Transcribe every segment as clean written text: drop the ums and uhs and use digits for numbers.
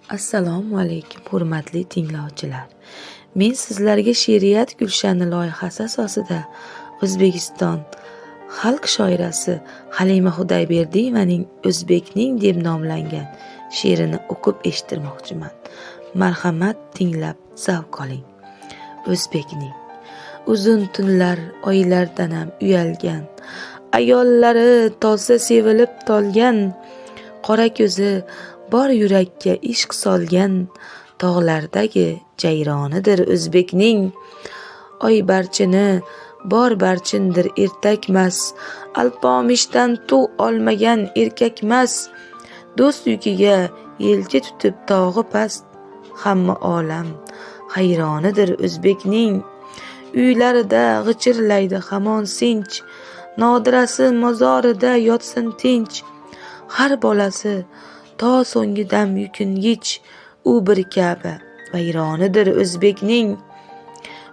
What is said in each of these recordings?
Assalomu alaykum, hurmatli tinglovchilar. Men sizlarga She'riyat Gulshani loyihasi asosida O'zbekiston xalq shoirasi Halima Xudayberdiyevaning O'zbekning deb nomlangan she'rini o'qib eshittirmoqchiman. Marhamat, tinglab zavq oling. O'zbekning uzun tunlar oylardanam uyalgan, ayollari toza sevilib tolgan, qora ko'zi bor yurakka ishq solgan, tog'lardagi jayronidir O'zbekning. Oy barchini bor barchindir ertakmas, alpomishdan tuv olmagan erkakmas, do'st yukiga yelchi tutib tog'i past, hamma olam hayronidir O'zbekning. Uylarida g'ichirlaydi hamon sinch, Nodirasi mozorida yotsin tinch, har bolasi to so'nggi dam yukingich, u bir Ka'ba vayronidir O'zbekning.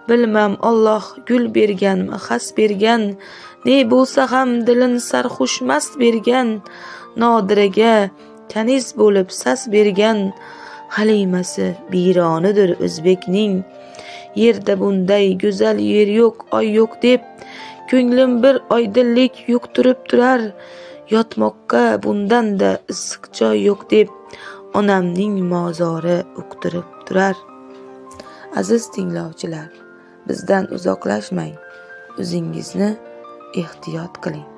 Bilmam Alloh gul berganmi, xas bergan, ne bo'lsa ham dilin sarxushmast bergan, Nodiraga kaniz bo'lib sas bergan, Halimasi biyronidir O'zbekning. Yerda bunday go'zal yer yo'q, oy yo'q deb ko'nglim bir oydinlik yuqtirib turar, yotmoqqa bundan-da issiq joy yo'q deb onamning mozori uqtirib turar. Aziz tinglovchilar, bizdan uzoqlashmang, o'zingizni ehtiyot qiling.